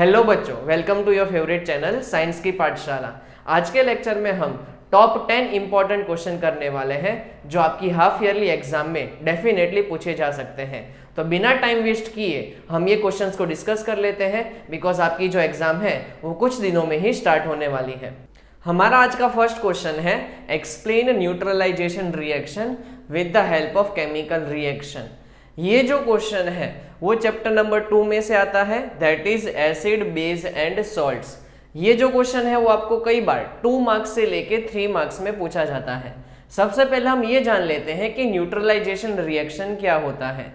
Hello बच्चों, welcome to your favourite channel science की पाठशाला। आज के लेक्चर में हम टॉप 10 इंपॉर्टेंट क्वेश्चन करने वाले हैं जो आपकी हाफ ईयरली एग्जाम में डेफिनेटली पूछे जा सकते हैं। तो बिना टाइम वेस्ट किए हम ये क्वेश्चंस को डिस्कस कर लेते हैं, बिकॉज आपकी जो एग्जाम है वो कुछ दिनों में ही स्टार्ट होने वाली है। हमारा आज का फर्स्ट क्वेश्चन है, explain neutralisation reaction with the help of chemical reaction. ये जो क्वेश्चन है वो चैप्टर नंबर 2 में से आता है, that is acid base and salts. ये जो क्वेश्चन है वो आपको कई बार 2 मार्क्स से लेके 3 मार्क्स में पूछा जाता है। सबसे पहले हम ये जान लेते हैं कि न्यूट्रलाइजेशन रिएक्शन क्या होता है।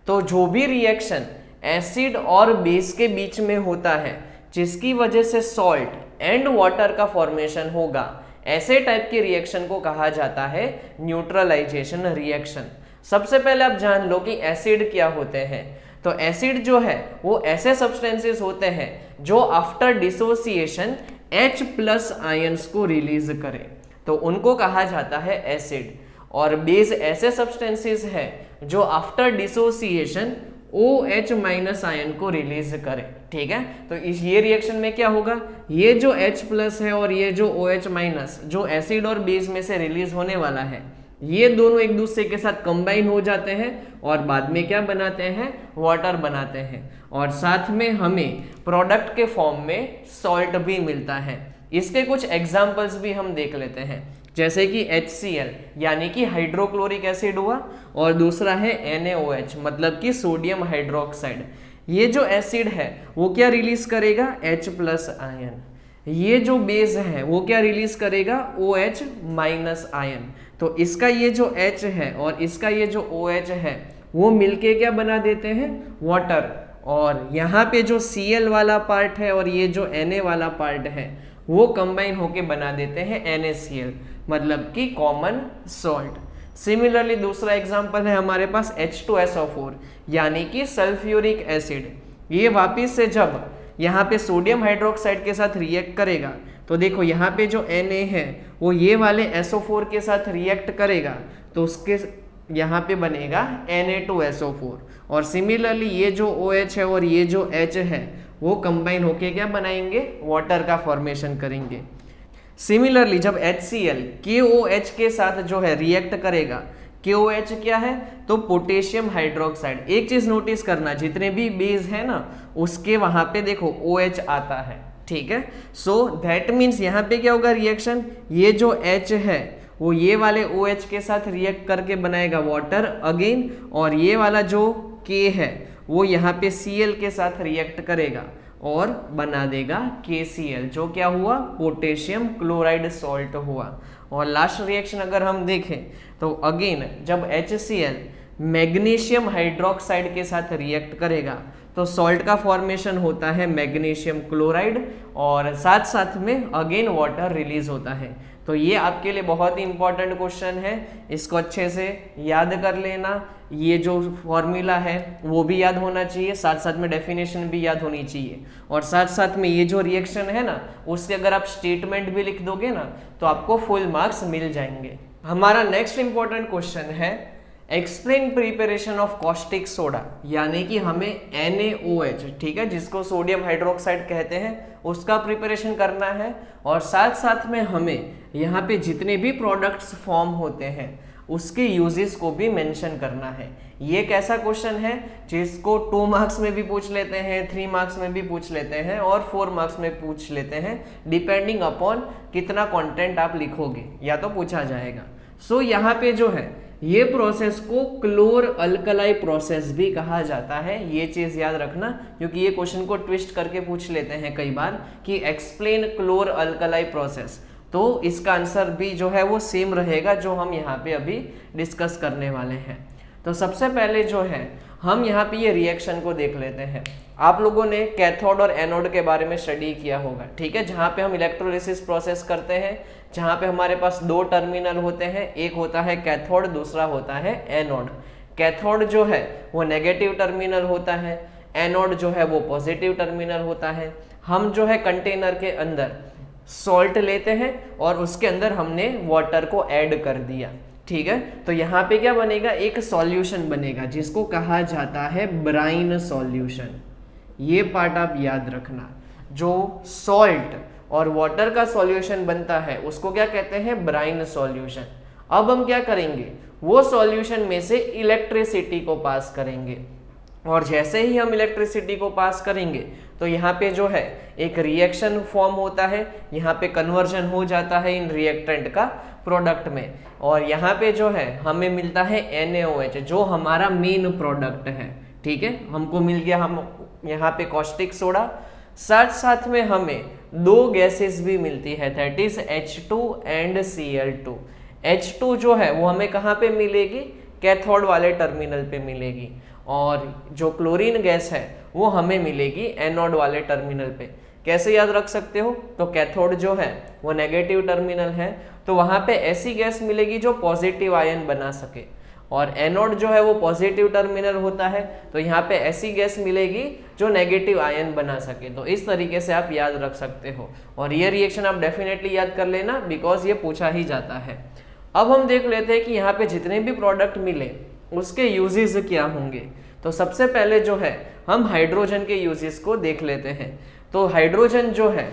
तो जो भी रिएक्शन एसिड और बेस के बीच में होता है जिसकी वजह से सॉल्ट एंड वाटर का फॉर्मेशन होगा, ऐसे टाइप के रिएक्शन को कहा जाता है न्यूट्रलाइजेशन रिएक्शन। सबसे पहले आप जान लो कि एसिड क्या होते हैं। तो एसिड जो है वो ऐसे सब्सटेंसेस होते हैं जो आफ्टर डिसोसिएशन H+ आयंस को रिलीज करें, तो उनको कहा जाता है एसिड। और बेस ऐसे सब्सटेंसेस है जो आफ्टर डिसोसिएशन OH- आयन को रिलीज करें। ठीक है, तो इस ये रिएक्शन में क्या होगा, ये जो H+ है और ये जो OH- जो एसिड और बेस में से रिलीज होने वाला है, ये दोनों एक दूसरे के साथ कंबाइन हो जाते हैं और बाद में क्या बनाते हैं, वाटर बनाते हैं। और साथ में हमें प्रोडक्ट के फॉर्म में सॉल्ट भी मिलता है। इसके कुछ एग्जाम्पल्स भी हम देख लेते हैं, जैसे कि HCl यानी कि हाइड्रोक्लोरिक एसिड हुआ, और दूसरा है NaOH मतलब कि सोडियम हाइड्रोक्साइड। ये जो एसिड है वो क्या रिलीज करेगा, H+ आयन। ये जो बेस है वो क्या रिलीज करेगा, OH- आयन। तो इसका ये जो H है और इसका ये जो OH है वो मिलके क्या बना देते हैं, वाटर। और यहाँ पे जो Cl वाला पार्ट है और ये जो Na वाला पार्ट है वो कंबाइन होके बना देते हैं NaCl मतलब कि कॉमन सॉल्ट। सिमिलरली दूसरा एग्जांपल है हमारे पास H2SO4 यानी कि सल्फ्यूरिक एसिड। ये वापिस से जब यहाँ पे सोडियम हाइड्रोक्साइड के साथ रिएक्ट करेगा, तो देखो यहाँ पे जो Na है वो ये वाले SO4 के साथ रिएक्ट करेगा, तो उसके यहाँ पे बनेगा Na2SO4। और सिमिलरली ये जो OH है और ये जो H है वो कंबाइन होके क्या बनाएंगे, वाटर का फॉर्मेशन करेंगे। सिमिलरली जब HCl KOH के साथ जो है रिएक्ट करेगा, KOH क्या है, तो पोटेशियम हाइड्रोक्साइड। एक चीज नोटिस करना, जितने भी बेस है ना उसके वहां पे देखो OH आता है। ठीक है, सो दैट मीन्स यहाँ पे क्या होगा रिएक्शन, ये जो H है वो ये वाले OH के साथ रिएक्ट करके बनाएगा वाटर अगेन, और ये वाला जो K है वो यहाँ पे Cl के साथ रिएक्ट करेगा और बना देगा KCl, जो क्या हुआ, पोटेशियम क्लोराइड सॉल्ट हुआ। और लास्ट रिएक्शन अगर हम देखें तो अगेन जब HCl मैग्नीशियम हाइड्रोक्साइड के साथ रिएक्ट करेगा तो सॉल्ट का फॉर्मेशन होता है मैग्नीशियम क्लोराइड, और साथ साथ में अगेन वाटर रिलीज होता है। तो ये आपके लिए बहुत ही इंपॉर्टेंट क्वेश्चन है, इसको अच्छे से याद कर लेना। ये जो फॉर्मूला है वो भी याद होना चाहिए, साथ साथ में डेफिनेशन भी याद होनी चाहिए, और साथ साथ में ये जो रिएक्शन है ना उसके अगर आप स्टेटमेंट भी लिख दोगे ना तो आपको फुल मार्क्स मिल जाएंगे। हमारा नेक्स्ट इंपॉर्टेंट क्वेश्चन है, explain preparation of caustic soda, यानी कि हमें NaOH, ठीक है, जिसको सोडियम हाइड्रोक्साइड कहते हैं, उसका प्रिपरेशन करना है। और साथ साथ में हमें यहाँ पे जितने भी प्रोडक्ट्स फॉर्म होते हैं उसके यूजेस को भी मेंशन करना है। ये एक ऐसा क्वेश्चन है जिसको 2 मार्क्स में भी पूछ लेते हैं, 3 मार्क्स में भी पूछ लेते हैं और 4 मार्क्स में पूछ लेते हैं, डिपेंडिंग अपॉन कितना कंटेंट आप लिखोगे या तो पूछा जाएगा। सो यहाँ पे जो है ये प्रोसेस को क्लोर अल्कलाई प्रोसेस भी कहा जाता है। ये चीज याद रखना, क्योंकि ये क्वेश्चन को ट्विस्ट करके पूछ लेते हैं कई बार कि एक्सप्लेन क्लोर अल्कलाई प्रोसेस, तो इसका आंसर भी जो है वो सेम रहेगा जो हम यहाँ पे अभी डिस्कस करने वाले हैं। तो सबसे पहले जो है हम यहाँ पे ये रिएक्शन को देख लेते हैं। आप लोगों ने कैथोड और एनोड के बारे में स्टडी किया होगा, ठीक है, जहाँ पे हम इलेक्ट्रोलिसिस प्रोसेस करते हैं, जहाँ पे हमारे पास 2 टर्मिनल होते हैं, एक होता है कैथोड, दूसरा होता है एनोड। कैथोड जो है वो नेगेटिव टर्मिनल होता है, एनोड जो है वो पॉजिटिव टर्मिनल होता है। हम जो है कंटेनर के अंदर सॉल्ट लेते हैं और उसके अंदर हमने वाटर को ऐड कर दिया, ठीक है। तो यहाँ पे क्या बनेगा, एक सॉल्यूशन बनेगा जिसको कहा जाता है ब्राइन सॉल्यूशन। ये पार्ट आप याद रखना। जो सॉल्ट और वाटर का सॉल्यूशन बनता है उसको क्या कहते हैं, ब्राइन सॉल्यूशन। अब हम क्या करेंगे, वो सॉल्यूशन में से इलेक्ट्रिसिटी को पास करेंगे, और जैसे ही हम इलेक्ट्रिसिटी को पास करेंगे तो यहाँ पे जो है एक रिएक्शन फॉर्म होता है, यहाँ पे कन्वर्जन हो जाता है इन रिएक्टेंट का प्रोडक्ट में, और यहाँ पे जो है हमें मिलता है NaOH जो हमारा मेन प्रोडक्ट है। ठीक है, हमको मिल गया हम यहाँ पे कॉस्टिक सोडा, साथ साथ में हमें दो गैसेस भी मिलती है, that is H2 and Cl2। H2 जो है वो हमें कहाँ पे मिलेगी, कैथोड वाले टर्मिनल पे मिलेगी, और जो क्लोरीन गैस है वो हमें मिलेगी एनोड वाले टर्मिनल पे। कैसे याद रख सकते हो, तो कैथोड जो है वो नेगेटिव टर्मिनल है, तो वहाँ पे ऐसी गैस मिलेगी जो पॉजिटिव आयन बना सके, और एनोड जो है वो पॉजिटिव टर्मिनल होता है, तो यहाँ पे ऐसी गैस मिलेगी जो नेगेटिव आयन बना सके। तो इस तरीके से आप याद रख सकते हो, और ये रिएक्शन आप डेफिनेटली याद कर लेना बिकॉज ये पूछा ही जाता है। अब हम देख लेते हैं कि यहाँ पे जितने भी प्रोडक्ट मिले उसके यूजेस क्या होंगे। तो सबसे पहले जो है हम हाइड्रोजन के यूजेस को देख लेते हैं। तो हाइड्रोजन जो है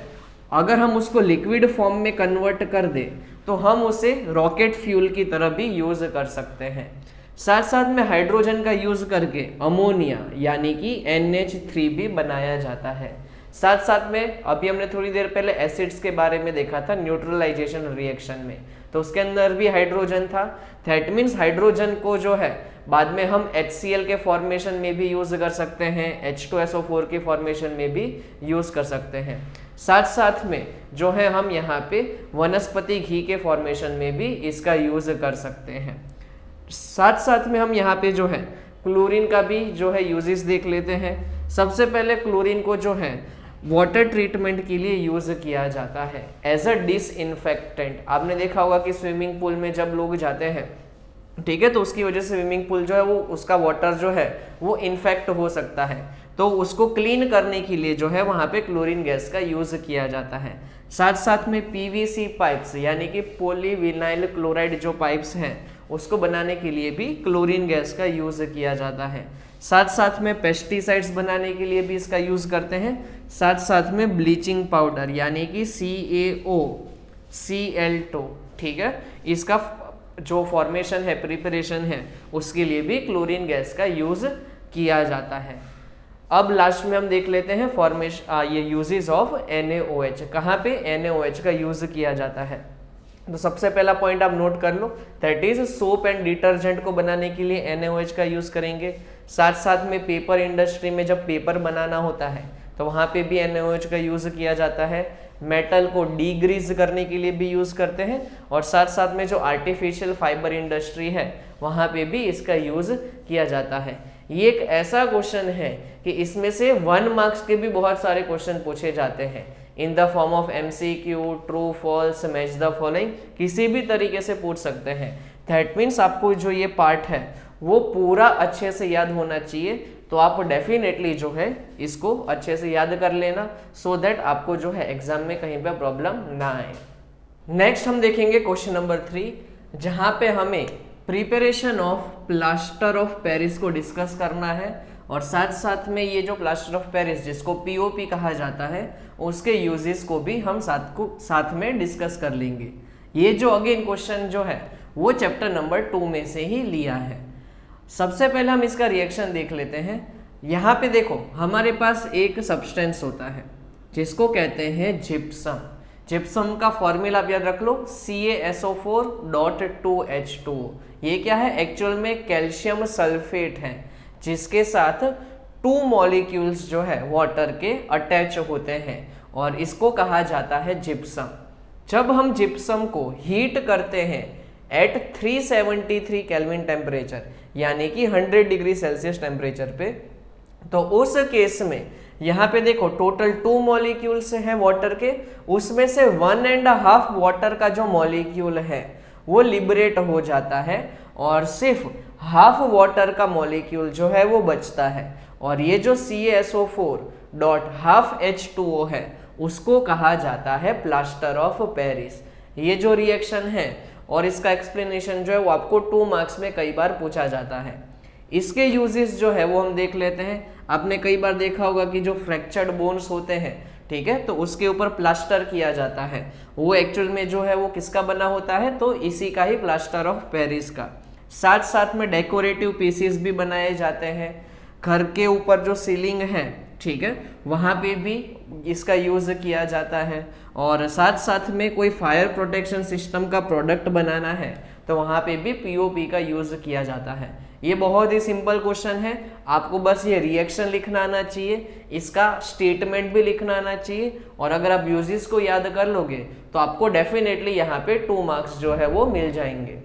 अगर हम उसको लिक्विड फॉर्म में कन्वर्ट कर दे तो हम उसे रॉकेट फ्यूल की तरह भी यूज कर सकते हैं। साथ साथ में हाइड्रोजन का यूज करके अमोनिया यानी कि NH3 भी बनाया जाता है। साथ साथ में अभी हमने थोड़ी देर पहले एसिड्स के बारे में देखा था न्यूट्रलाइजेशन रिएक्शन में, तो उसके अंदर भी हाइड्रोजन था। दैट मीन्स हाइड्रोजन को जो है बाद में हम HCl के फॉर्मेशन में भी यूज कर सकते हैं, H2SO4 के फॉर्मेशन में भी यूज कर सकते हैं। साथ साथ में जो है हम यहाँ पे वनस्पति घी के फॉर्मेशन में भी इसका यूज कर सकते हैं। साथ साथ में हम यहाँ पे जो है क्लोरीन का भी जो है यूजेस देख लेते हैं। सबसे पहले क्लोरीन को जो है वाटर ट्रीटमेंट के लिए यूज किया जाता है एज अ डिसइंफेक्टेंट। आपने देखा होगा कि स्विमिंग पूल में जब लोग जाते हैं, ठीक है, तो उसकी वजह से स्विमिंग पूल जो है वो उसका वाटर जो है वो इन्फेक्ट हो सकता है, तो उसको क्लीन करने के लिए जो है वहाँ पे क्लोरीन गैस का यूज किया जाता है। साथ साथ में PVC पाइप्स यानी कि पॉलीविनाइल क्लोराइड जो पाइप्स हैं उसको बनाने के लिए भी क्लोरीन गैस का यूज किया जाता है। साथ साथ में पेस्टिसाइड्स बनाने के लिए भी इसका यूज करते हैं। साथ साथ में ब्लीचिंग पाउडर यानी कि CaOCl2, ठीक है, इसका जो फॉर्मेशन है, प्रिपरेशन है, उसके लिए भी क्लोरीन गैस का यूज किया जाता है। अब लास्ट में हम देख लेते हैं ये यूजेस ऑफ NaOH। कहाँ पे NaOH का यूज किया जाता है, तो सबसे पहला पॉइंट आप नोट कर लो, that is soap and detergent को बनाने के लिए NaOH का यूज करेंगे। साथ साथ में पेपर इंडस्ट्री में जब पेपर बनाना होता है तो वहाँ पे भी NaOH का यूज किया जाता है। मेटल को डीग्रीज करने के लिए भी यूज करते हैं, और साथ साथ में जो आर्टिफिशियल फाइबर इंडस्ट्री है वहाँ पे भी इसका यूज किया जाता है। ये एक ऐसा क्वेश्चन है कि इसमें से 1 मार्क्स के भी बहुत सारे क्वेश्चन पूछे जाते हैं in the form of MCQ, true false, match the following, किसी भी तरीके से पूछ सकते हैं। दैट मीन्स आपको जो ये पार्ट है वो पूरा अच्छे से याद होना चाहिए, तो आप डेफिनेटली जो है इसको अच्छे से याद कर लेना सो दैट आपको जो है एग्जाम में कहीं पे प्रॉब्लम ना आए। नेक्स्ट हम देखेंगे क्वेश्चन नंबर 3, जहाँ पे हमें preparation of plaster of Paris को डिस्कस करना है, और साथ साथ में ये जो प्लास्टर ऑफ पेरिस जिसको POP कहा जाता है उसके यूजेस को भी हम साथ में डिस्कस कर लेंगे। ये जो अगेन क्वेश्चन जो है वो चैप्टर नंबर 2 में से ही लिया है। सबसे पहले हम इसका रिएक्शन देख लेते हैं। यहाँ पे देखो हमारे पास एक सब्सटेंस होता है जिसको कहते हैं जिप्सम। जिप्सम का फॉर्मूला आप याद रख लो, CaSO4.2H2। ये क्या है, एक्चुअल में कैल्शियम सल्फेट है जिसके साथ 2 मॉलिक्यूल्स जो है वाटर के अटैच होते हैं, और इसको कहा जाता है जिप्सम। जब हम जिप्सम को हीट करते हैं एट 373 केल्विन टेम्परेचर यानी कि 100 डिग्री सेल्सियस टेम्परेचर पे, तो उस केस में यहाँ पे देखो टोटल 2 मॉलिक्यूल्स हैं वाटर के, उसमें से 1.5 वाटर का जो मॉलिक्यूल है वो लिबरेट हो जाता है, और सिर्फ हाफ वाटर का मॉलिक्यूल जो है वो बचता है, और ये जो CaSO4.12H2O है उसको कहा जाता है प्लास्टर ऑफ पेरिस। ये जो रिएक्शन है और इसका एक्सप्लेनेशन जो है वो आपको 2 मार्क्स में कई बार पूछा जाता है। इसके यूजेस जो है वो हम देख लेते हैं। आपने कई बार देखा होगा कि जो फ्रैक्चर्ड बोन्स होते हैं, ठीक है, तो उसके ऊपर प्लास्टर किया जाता है। वो एक्चुअल में जो है वो किसका बना होता है, तो इसी का ही, प्लास्टर ऑफ पेरिस का। साथ साथ में डेकोरेटिव पीसेस भी बनाए जाते हैं। घर के ऊपर जो सीलिंग है, ठीक है, वहाँ पे भी इसका यूज़ किया जाता है। और साथ साथ में कोई फायर प्रोटेक्शन सिस्टम का प्रोडक्ट बनाना है तो वहाँ पे भी पीओपी का यूज़ किया जाता है। ये बहुत ही सिंपल क्वेश्चन है, आपको बस ये रिएक्शन लिखना आना चाहिए, इसका स्टेटमेंट भी लिखना आना चाहिए, और अगर आप यूजेस को याद कर लोगे तो आपको डेफिनेटली यहाँ पे 2 मार्क्स जो है वो मिल जाएंगे।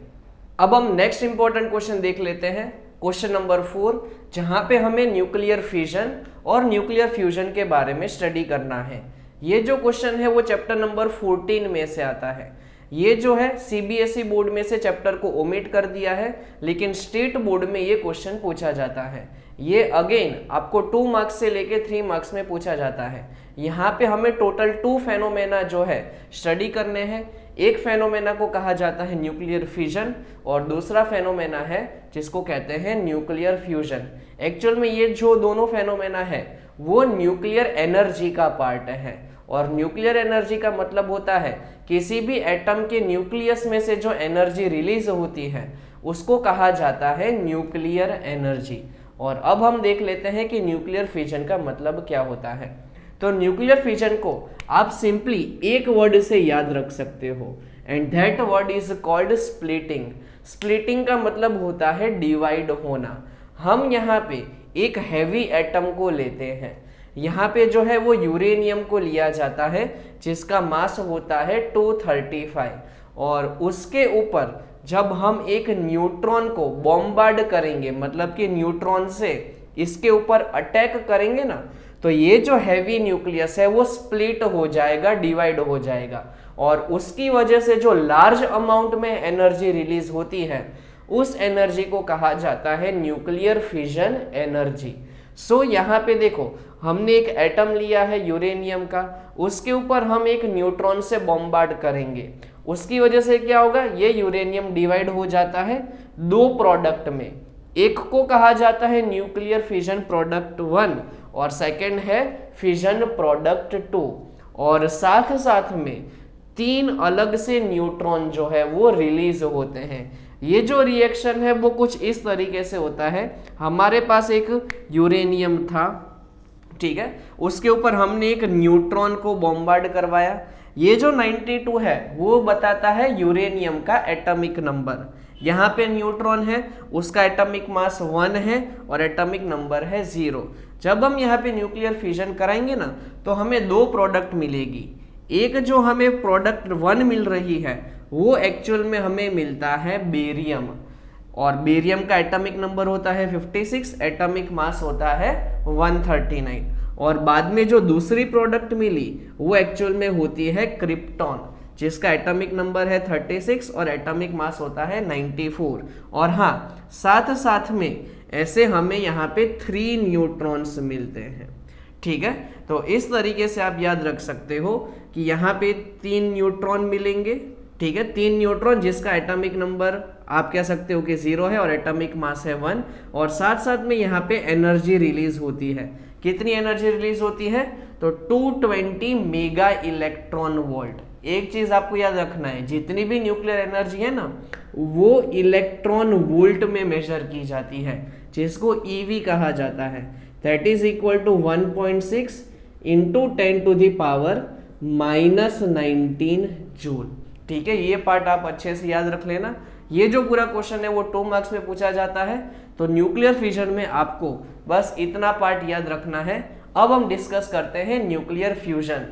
अब हम नेक्स्ट इंपॉर्टेंट क्वेश्चन देख लेते हैं, क्वेश्चन नंबर 4, जहाँ पे हमें न्यूक्लियर फिजन और न्यूक्लियर फ्यूजन के बारे में स्टडी करना है। ये जो क्वेश्चन है वो चैप्टर नंबर 14 में से आता है। ये जो है सीबीएसई बोर्ड में से चैप्टर को ओमिट कर दिया है, लेकिन स्टेट बोर्ड में ये क्वेश्चन पूछा जाता है। ये अगेन आपको 2 मार्क्स से लेके 3 मार्क्स में पूछा जाता है। यहाँ पे हमें टोटल 2 फेनोमेना जो है स्टडी करने हैं। एक फेनोमेना को कहा जाता है न्यूक्लियर फिजन और दूसरा फेनोमेना है जिसको कहते हैं न्यूक्लियर फ्यूजन। एक्चुअल में ये जो दोनों फेनोमेना है वो न्यूक्लियर एनर्जी का पार्ट है, और न्यूक्लियर एनर्जी का मतलब होता है किसी भी एटम के न्यूक्लियस में से जो एनर्जी रिलीज होती है उसको कहा जाता है न्यूक्लियर एनर्जी। और अब हम देख लेते हैं कि न्यूक्लियर फिजन का मतलब क्या होता है। तो न्यूक्लियर फिजन को आप सिंपली एक वर्ड से याद रख सकते हो, and that word is called splitting. Splitting का मतलब होता है डिवाइड होना। हम यहाँ पे एक हैवी एटम को लेते हैं, यहाँ पे जो है वो यूरेनियम को लिया जाता है जिसका मास होता है 235, और उसके ऊपर जब हम एक न्यूट्रॉन को बॉम्बार्ड करेंगे, मतलब कि न्यूट्रॉन से इसके ऊपर अटैक करेंगे ना, तो ये जो हैवी न्यूक्लियस है वो स्प्लिट हो जाएगा, डिवाइड हो जाएगा, और उसकी वजह से जो लार्ज अमाउंट में एनर्जी रिलीज होती है उस एनर्जी को कहा जाता है न्यूक्लियर फिजन एनर्जी। सो यहाँ पे देखो, हमने एक एटम लिया है यूरेनियम का, उसके ऊपर हम एक न्यूट्रॉन से बॉम्बार्ड करेंगे, उसकी वजह से क्या होगा, ये यूरेनियम डिवाइड हो जाता है 2 प्रोडक्ट में। एक को कहा जाता है न्यूक्लियर फिजन प्रोडक्ट 1 और सेकंड है फिजन प्रोडक्ट 2, और साथ साथ में 3 अलग से न्यूट्रॉन जो है वो रिलीज होते हैं। ये जो रिएक्शन है वो कुछ इस तरीके से होता है। हमारे पास एक यूरेनियम था, ठीक है, उसके ऊपर हमने एक न्यूट्रॉन को बॉम्बार्ड करवाया। ये जो 92 है वो बताता है यूरेनियम का एटॉमिक नंबर। यहाँ पे न्यूट्रॉन है, उसका एटॉमिक मास 1 है और एटॉमिक नंबर है 0। जब हम यहाँ पे न्यूक्लियर फिजन कराएंगे ना तो हमें 2 प्रोडक्ट मिलेगी। एक जो हमें प्रोडक्ट 1 मिल रही है वो एक्चुअल में हमें मिलता है बेरियम, और बेरियम का एटॉमिक नंबर होता है 56, एटॉमिक मास होता है 139, और बाद में जो दूसरी प्रोडक्ट मिली वो एक्चुअल में होती है क्रिप्टॉन, जिसका एटॉमिक नंबर है 36 और एटॉमिक मास होता है 94। और हाँ, साथ साथ में ऐसे हमें यहाँ पे 3 न्यूट्रॉन्स मिलते हैं, ठीक है। तो इस तरीके से आप याद रख सकते हो कि यहाँ पे 3 न्यूट्रॉन मिलेंगे, ठीक है, 3 न्यूट्रॉन जिसका एटॉमिक नंबर आप कह सकते हो कि 0 है और एटॉमिक मास है 1, और साथ साथ में यहाँ पे एनर्जी रिलीज होती है। कितनी एनर्जी रिलीज होती है, तो 220 मेगा इलेक्ट्रॉन वोल्ट। एक चीज आपको याद रखना है, जितनी भी न्यूक्लियर एनर्जी है ना वो इलेक्ट्रॉन वोल्ट में मेजर की जाती है, जिसको ईवी कहा जाता है। That is equal to 1.6 into 10 to the power -19 joule, ठीक है। ये पार्ट आप अच्छे से याद रख लेना। ये जो पूरा क्वेश्चन है वो 2 मार्क्स में पूछा जाता है, तो न्यूक्लियर फिजन में आपको बस इतना पार्ट याद रखना है। अब हम डिस्कस करते हैं न्यूक्लियर फ्यूजन।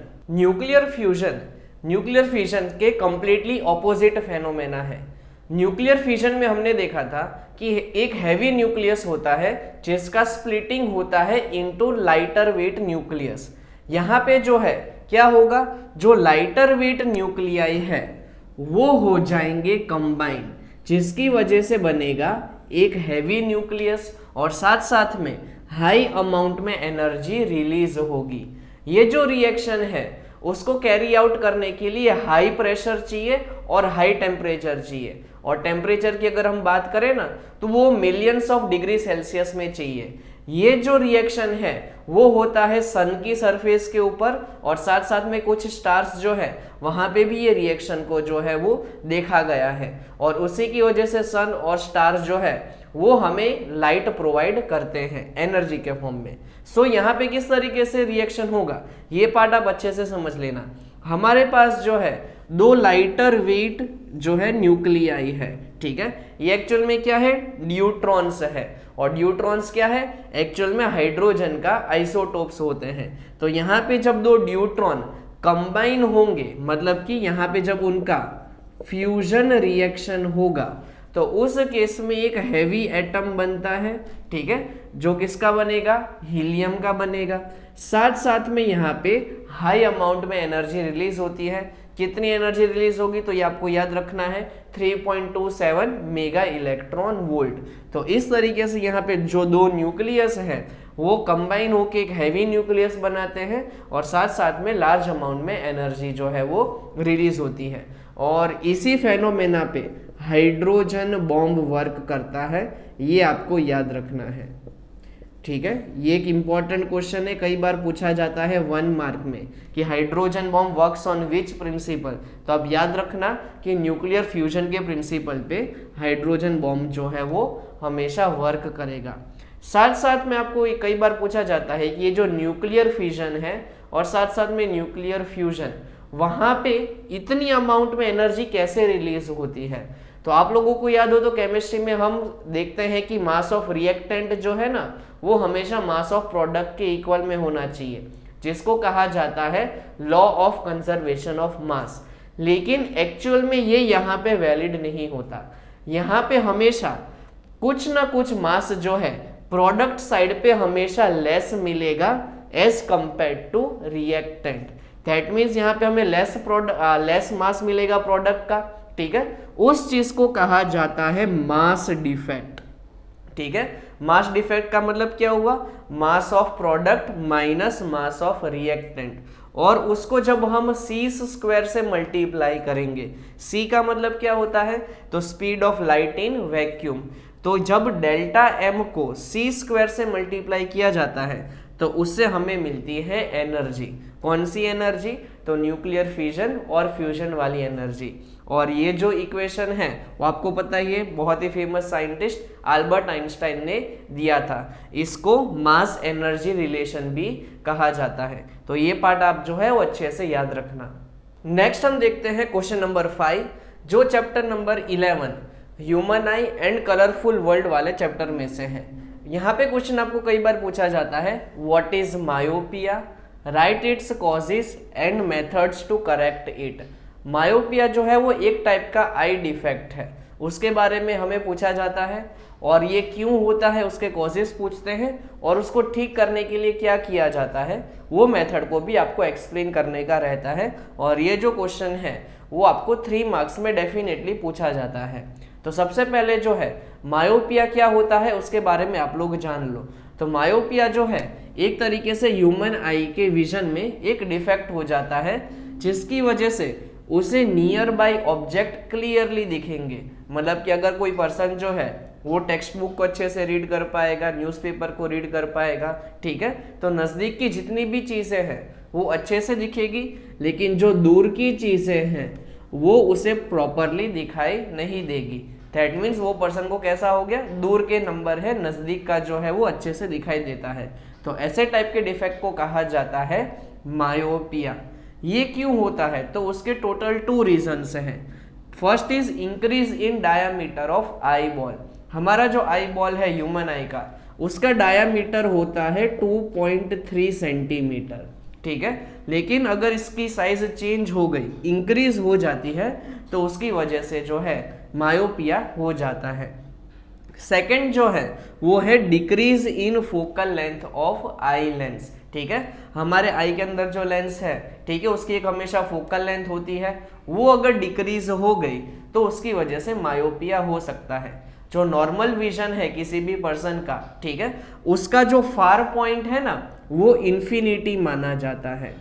न्यूक्लियर फिजन के कंप्लीटली ऑपोजिट फेनोमेना है। न्यूक्लियर फिजन में हमने देखा था कि एक हैवी न्यूक्लियस होता है जिसका स्प्लिटिंग होता है इनटू लाइटर वेट न्यूक्लियस। यहाँ पे जो है क्या होगा, जो लाइटर वेट न्यूक्लियाई है वो हो जाएंगे कंबाइन, जिसकी वजह से बनेगा एक हैवी न्यूक्लियस और साथ साथ में हाई अमाउंट में एनर्जी रिलीज होगी। ये जो रिएक्शन है उसको कैरी आउट करने के लिए हाई प्रेशर चाहिए और हाई टेम्परेचर चाहिए, और टेम्परेचर की अगर हम बात करें ना तो वो मिलियंस ऑफ डिग्री सेल्सियस में चाहिए। ये जो रिएक्शन है वो होता है सन की सरफेस के ऊपर, और साथ साथ में कुछ स्टार्स जो है वहां पे भी ये रिएक्शन को जो है वो देखा गया है, और उसी की वजह से सन और स्टार्स जो है वो हमें लाइट प्रोवाइड करते हैं एनर्जी के फॉर्म में। सो यहाँ पे किस तरीके से रिएक्शन होगा ये पार्ट आप अच्छे से समझ लेना। हमारे पास जो है दो लाइटर वेट जो है न्यूक्लियाई है, ठीक है। ये एक्चुअल में क्या है, न्यूट्रॉन्स है, और न्यूट्रॉन्स क्या है, एक्चुअल में हाइड्रोजन का आइसोटोप्स होते हैं। तो यहाँ पे जब दो न्यूट्रॉन कंबाइन होंगे, मतलब कि यहाँ पे जब उनका फ्यूजन रिएक्शन होगा तो उस केस में एक हैवी एटम बनता है, ठीक है, जो किसका बनेगा, हीलियम का बनेगा। साथ साथ में यहाँ पे हाई अमाउंट में एनर्जी रिलीज होती है। कितनी एनर्जी रिलीज होगी तो ये आपको याद रखना है 3.27 मेगा इलेक्ट्रॉन वोल्ट। तो इस तरीके से यहाँ पे जो दो न्यूक्लियस है वो कंबाइन होके एक हैवी न्यूक्लियस बनाते हैं, और साथ साथ में लार्ज अमाउंट में एनर्जी जो है वो रिलीज होती है। और इसी फेनोमेना पे हाइड्रोजन बॉम्ब वर्क करता है, ये आपको याद रखना है, ठीक है। ये एक इंपॉर्टेंट क्वेश्चन है, कई बार पूछा जाता है 1 मार्क में कि hydrogen bomb works on which principle. तो अब याद रखना कि न्यूक्लियर फ्यूजन के प्रिंसिपल पे हाइड्रोजन बॉम्ब जो है वो हमेशा वर्क करेगा। साथ साथ में आपको कई बार पूछा जाता है कि ये जो न्यूक्लियर फ्यूजन है और साथ साथ में न्यूक्लियर फ्यूजन, वहां पे इतनी अमाउंट में एनर्जी कैसे रिलीज होती है। तो आप लोगों को याद हो तो केमिस्ट्री में हम देखते हैं कि मास ऑफ रिएक्टेंट जो है ना वो हमेशा मास ऑफ प्रोडक्ट के इक्वल में होना चाहिए, जिसको कहा जाता है law of conservation of mass. लेकिन एक्चुअल में ये यहाँ पे वैलिड नहीं होता। यहाँ पे हमेशा कुछ ना कुछ मास जो है प्रोडक्ट साइड पे हमेशा लेस मिलेगा as compare to reactant. That means यहाँ पे हमें लेस मास मिलेगा प्रोडक्ट का, ठीक है। उस चीज को कहा जाता है मास डिफेक्ट, ठीक है। मास डिफेक्ट का मतलब क्या हुआ, mass of product minus mass of reactant, और उसको जब हम c स्क्वायर से मल्टीप्लाई करेंगे, c का मतलब क्या होता है, तो speed of light in vacuum. तो जब डेल्टा m को c स्क्वायर से मल्टीप्लाई किया जाता है तो उससे हमें मिलती है एनर्जी। कौन सी एनर्जी, तो न्यूक्लियर फ्यूजन और फ्यूजन वाली एनर्जी। और ये जो इक्वेशन है वो आपको पता ही है, बहुत ही फेमस साइंटिस्ट अल्बर्ट आइंस्टाइन ने दिया था। इसको मास एनर्जी रिलेशन भी कहा जाता है। तो ये पार्ट आप जो है वो अच्छे से याद रखना। नेक्स्ट हम देखते हैं क्वेश्चन नंबर 5, जो chapter number 11 human I and colourful world वाले चैप्टर में से है। यहाँ पे क्वेश्चन आपको कई बार पूछा जाता है, what is myopia, write its causes and methods to correct it. Myopia जो है वो एक टाइप का आई डिफेक्ट है, उसके बारे में हमें पूछा जाता है, और ये क्यों होता है उसके कॉजेज पूछते हैं, और उसको ठीक करने के लिए क्या किया जाता है वो मेथड को भी आपको एक्सप्लेन करने का रहता है। और ये जो क्वेश्चन है वो आपको 3 मार्क्स में डेफिनेटली पूछा जाता है। तो सबसे पहले जो है मायोपिया क्या होता है उसके बारे में आप लोग जान लो। तो मायोपिया जो है एक तरीके से ह्यूमन आई के विजन में एक डिफेक्ट हो जाता है, जिसकी वजह से उसे नियर बाय ऑब्जेक्ट क्लियरली दिखेंगे। मतलब कि अगर कोई पर्सन जो है वो टेक्स्ट बुक को अच्छे से रीड कर पाएगा, न्यूज़पेपर को रीड कर पाएगा, ठीक है, तो नज़दीक की जितनी भी चीज़ें हैं वो अच्छे से दिखेगी, लेकिन जो दूर की चीज़ें हैं वो उसे प्रॉपरली दिखाई नहीं देगी। दैट मीन्स वो पर्सन को कैसा हो गया, दूर के नंबर है, नज़दीक का जो है वो अच्छे से दिखाई देता है। तो ऐसे टाइप के डिफेक्ट को कहा जाता है मायोपिया। ये क्यों होता है, तो उसके टोटल 2 रीजंस हैं। First is increase in diameter of eye ball. हमारा जो आई बॉल है ह्यूमन आई का, उसका डायामीटर होता है 2.3 सेंटीमीटर, ठीक है। लेकिन अगर इसकी साइज चेंज हो गई, इंक्रीज हो जाती है, तो उसकी वजह से जो है मायोपिया हो जाता है। सेकंड जो है वो है decrease in focal length of eye lens, ठीक है। हमारे आई के अंदर जो लेंस है, ठीक है, उसकी एक हमेशा फोकल लेंथ होती है, वो अगर डिक्रीज हो गई तो उसकी वजह से मायोपिया हो सकता है। जो नॉर्मल विजन है किसी भी पर्सन का, ठीक है, उसका जो फार पॉइंट है ना वो इन्फिनिटी माना जाता है।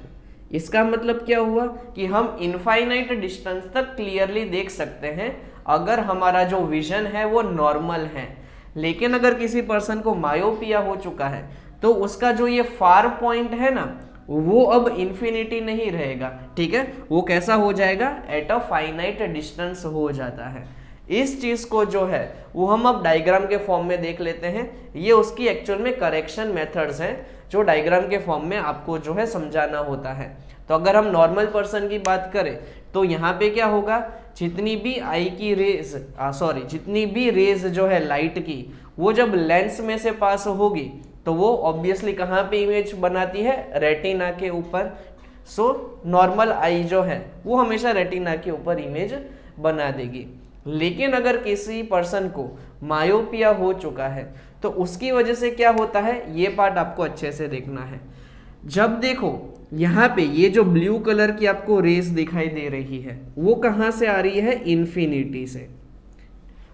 इसका मतलब क्या हुआ कि हम इनफाइनाइट डिस्टेंस तक क्लियरली देख सकते हैं अगर हमारा जो विजन है वो नॉर्मल है। लेकिन अगर किसी पर्सन को मायोपिया हो चुका है तो उसका जो ये फार पॉइंट है ना, वो अब इन्फिनिटी नहीं रहेगा, ठीक है, वो कैसा हो जाएगा, एट अ फाइनाइट डिस्टेंस हो जाता है। इस चीज को जो है वो हम अब डायग्राम के फॉर्म में देख लेते हैं। ये उसकी एक्चुअल में करेक्शन मेथड्स हैं जो डायग्राम के फॉर्म में आपको जो है समझाना होता है। तो अगर हम नॉर्मल पर्सन की बात करें तो यहाँ पे क्या होगा, जितनी भी आई की रेज जितनी भी रेज जो है लाइट की, वो जब लेंस में से पास होगी तो वो ऑब्वियसली कहाँ पे इमेज बनाती है, रेटिना के ऊपर। सो नॉर्मल आई जो है वो हमेशा रेटिना के ऊपर इमेज बना देगी। लेकिन अगर किसी पर्सन को मायोपिया हो चुका है तो उसकी वजह से क्या होता है, ये पार्ट आपको अच्छे से देखना है। जब देखो यहाँ पे ये जो ब्लू कलर की आपको रेस दिखाई दे रही है वो कहाँ से आ रही है, इन्फिनिटी से।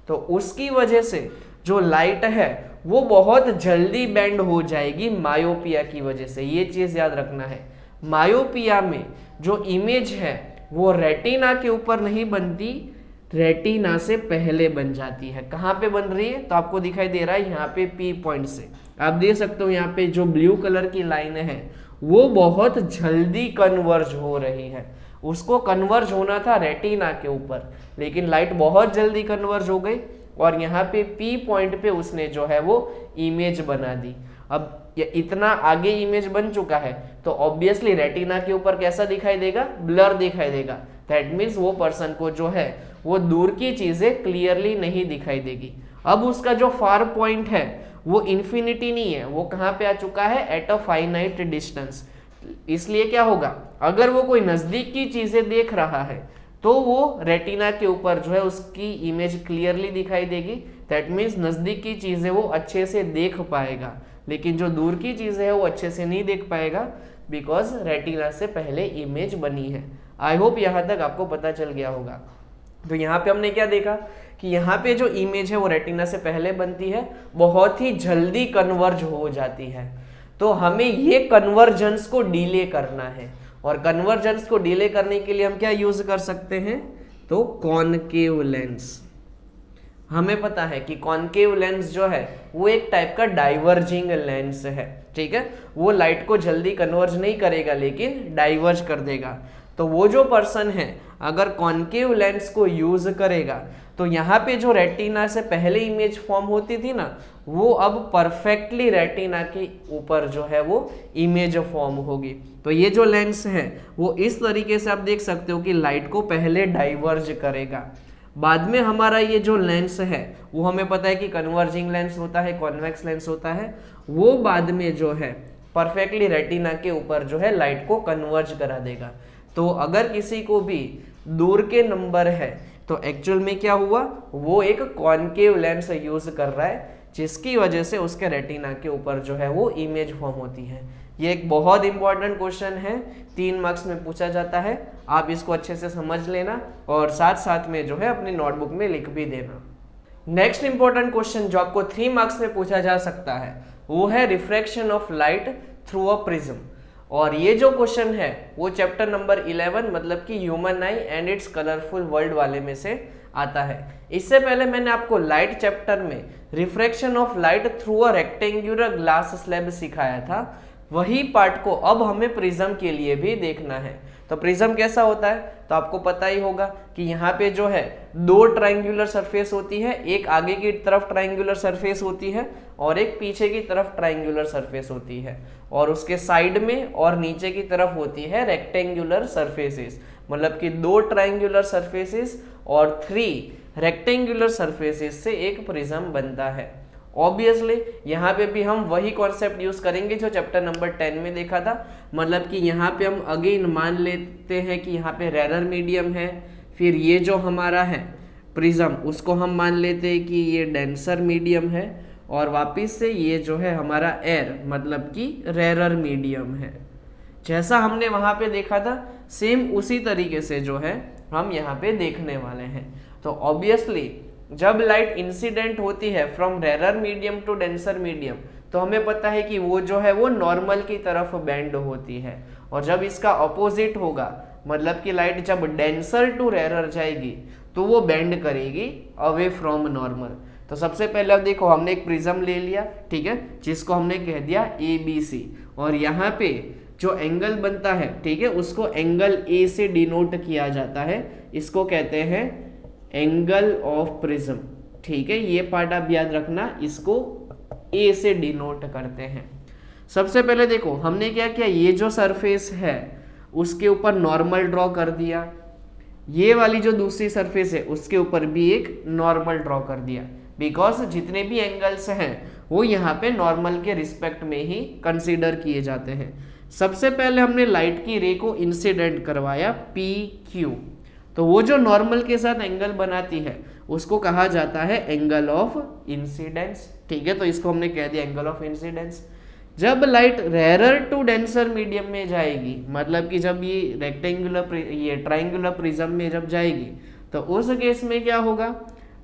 तो उसकी वजह से जो लाइट है वो बहुत जल्दी बेंड हो जाएगी मायोपिया की वजह से। ये चीज याद रखना है, मायोपिया में जो इमेज है वो रेटिना के ऊपर नहीं बनती, रेटिना से पहले बन जाती है। कहाँ पे बन रही है, तो आपको दिखाई दे रहा है यहाँ पे पी पॉइंट से। आप देख सकते हो यहाँ पे जो ब्लू कलर की लाइन है वो बहुत जल्दी कन्वर्ज हो रही है। उसको कन्वर्ज होना था रेटिना के ऊपर, लेकिन लाइट बहुत जल्दी कन्वर्ज हो गई और यहाँ पे पी पॉइंट पे उसने जो है वो इमेज बना दी। अब ये इतना आगे इमेज बन चुका है तो ऑब्वियसली रेटिना के ऊपर कैसा दिखाई देगा, ब्लर दिखाई देगा। दैट मीन्स वो पर्सन को जो है वो दूर की चीजें क्लियरली नहीं दिखाई देगी। अब उसका जो फार पॉइंट है वो इन्फिनिटी नहीं है, वो कहाँ पे आ चुका है, एट अ फाइनाइट डिस्टेंस। इसलिए क्या होगा, अगर वो कोई नजदीक की चीजें देख रहा है तो वो रेटिना के ऊपर जो है उसकी इमेज क्लियरली दिखाई देगी। दैट मीन्स नजदीक की चीजें वो अच्छे से देख पाएगा, लेकिन जो दूर की चीजें है वो अच्छे से नहीं देख पाएगा, बिकॉज रेटिना से पहले इमेज बनी है। आई होप यहाँ तक आपको पता चल गया होगा। तो यहाँ पे हमने क्या देखा कि यहाँ पे जो इमेज है वो रेटिना से पहले बनती है, बहुत ही जल्दी कन्वर्ज हो जाती है। तो हमें ये कन्वर्जेंस को डिले करना है, और कन्वर्जेंस को डिले करने के लिए हम क्या यूज कर सकते हैं, तो कॉनकेव लेंस। हमें पता है कि कॉनकेव लेंस जो है वो एक टाइप का डाइवर्जिंग लेंस है, ठीक है, वो लाइट को जल्दी कन्वर्ज नहीं करेगा लेकिन डाइवर्ज कर देगा। तो वो जो पर्सन है अगर कॉनकेव लेंस को यूज करेगा तो यहाँ पे जो रेटिना से पहले इमेज फॉर्म होती थी ना, वो अब परफेक्टली रेटिना के ऊपर जो है वो इमेज फॉर्म होगी। तो ये जो लेंस है वो इस तरीके से आप देख सकते हो कि लाइट को पहले डाइवर्ज करेगा। बाद में हमारा ये जो लेंस है वो हमें पता है कि कन्वर्जिंग लेंस होता है, कॉन्वेक्स लेंस होता है, वो बाद में जो है परफेक्टली रेटिना के ऊपर जो है लाइट को कन्वर्ज करा देगा। तो अगर किसी को भी दूर के नंबर है तो एक्चुअल में क्या हुआ, वो एक कॉनकेव लेंस यूज कर रहा है, जिसकी वजह से उसके रेटिना के ऊपर जो है वो इमेज फॉर्म होती है। ये एक बहुत इंपॉर्टेंट क्वेश्चन है, 3 मार्क्स में पूछा जाता है। आप इसको अच्छे से समझ लेना और साथ साथ में जो है अपनी नोटबुक में लिख भी देना। नेक्स्ट इंपॉर्टेंट क्वेश्चन जो आपको 3 मार्क्स में पूछा जा सकता है वो है refraction of light through a prism. और ये जो क्वेश्चन है वो चैप्टर नंबर 11 मतलब कि human I and it's colourful world वाले में से आता है। इससे पहले मैंने आपको लाइट चैप्टर में refraction of light through a rectangular glass slab सिखाया था, वही पार्ट को अब हमें प्रिज्म के लिए भी देखना है। तो प्रिज्म कैसा होता है तो आपको पता ही होगा कि यहाँ पे जो है 2 ट्रायंगुलर सरफेस होती है, एक आगे की तरफ ट्रायंगुलर सरफेस होती है और एक पीछे की तरफ ट्रायंगुलर सरफेस होती है, और उसके साइड में और नीचे की तरफ होती है रेक्टेंगुलर सरफेसेस। मतलब कि 2 ट्रायंगुलर सरफेसेस और 3 रेक्टेंगुलर सरफेसेस से एक प्रिज्म बनता है। ऑब्वियसली यहाँ पे भी हम वही कॉन्सेप्ट यूज करेंगे जो चैप्टर नंबर 10 में देखा था। मतलब कि यहाँ पे हम अगेन मान लेते हैं कि यहाँ पे रेरर मीडियम है, फिर ये जो हमारा है प्रिज्म उसको हम मान लेते हैं कि ये डेंसर मीडियम है, और वापिस से ये जो है हमारा एयर मतलब कि रेरर मीडियम है। जैसा हमने वहाँ पे देखा था सेम उसी तरीके से जो है हम यहाँ पे देखने वाले हैं। तो ऑब्वियसली जब लाइट इंसिडेंट होती है from rarer medium to denser medium तो हमें पता है कि वो जो है वो नॉर्मल की तरफ बेंड होती है, और जब इसका अपोजिट होगा मतलब कि लाइट जब डेंसर टू रेरर जाएगी तो वो बेंड करेगी अवे फ्रॉम नॉर्मल। तो सबसे पहले अब देखो हमने एक प्रिज्म ले लिया, ठीक है, जिसको हमने कह दिया ABC, और यहाँ पे जो एंगल बनता है, ठीक है, उसको एंगल A से डिनोट किया जाता है, इसको कहते हैं एंगल ऑफ प्रिज्म, ठीक है। ये पार्ट आप याद रखना, इसको A से डिनोट करते हैं। सबसे पहले देखो हमने क्या किया, ये जो सरफेस है उसके ऊपर नॉर्मल ड्रॉ कर दिया, ये वाली जो दूसरी सरफेस है उसके ऊपर भी एक नॉर्मल ड्रॉ कर दिया, बिकॉज जितने भी एंगल्स हैं वो यहाँ पे नॉर्मल के रिस्पेक्ट में ही कंसीडर किए जाते हैं। सबसे पहले हमने लाइट की रे को इंसिडेंट करवाया PQ, तो वो जो नॉर्मल के साथ एंगल बनाती है उसको कहा जाता है एंगल ऑफ इंसिडेंस, ठीक है, तो इसको हमने कह दिया एंगल ऑफ इंसिडेंस। जब light rarer to denser medium में जाएगी, मतलब कि जब ये रेक्टेंगुलर ये ट्राइंगुलर प्रिज्म में जब जाएगी, तो उस केस में क्या होगा,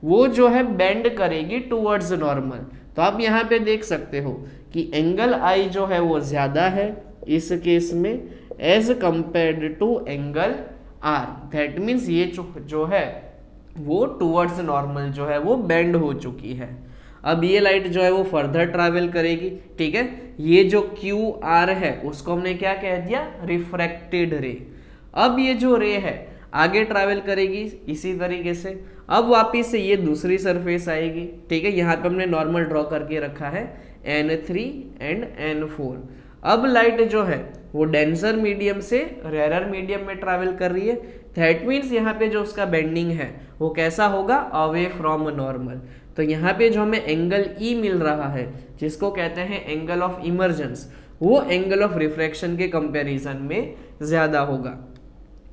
वो जो है बेंड करेगी टूवर्ड्स नॉर्मल। तो आप यहाँ पे देख सकते हो कि एंगल I जो है वो ज्यादा है इस केस में as compared to angle R, that means ये जो है वो टूवर्ड्स नॉर्मल जो है वो बेंड हो चुकी है। अब ये लाइट जो है वो फर्दर ट्रैवल करेगी, ठीक है, ये जो QR है उसको हमने क्या कह दिया, रिफ्रैक्टेड रे। अब ये जो रे है आगे ट्रैवल करेगी इसी तरीके से, अब वापिस से ये दूसरी सरफेस आएगी, ठीक है, यहाँ पे हमने नॉर्मल ड्रॉ करके रखा है N3 एंड N4। अब लाइट जो है वो डेंसर मीडियम से रेरर मीडियम में ट्रैवल कर रही है, दैट मीन्स यहाँ पे जो उसका बेंडिंग है वो कैसा होगा, अवे फ्रॉम नॉर्मल। तो यहाँ पे जो हमें एंगल E मिल रहा है जिसको कहते हैं एंगल ऑफ इमर्जेंस, वो एंगल ऑफ रिफ्रैक्शन के कंपैरिजन में ज्यादा होगा।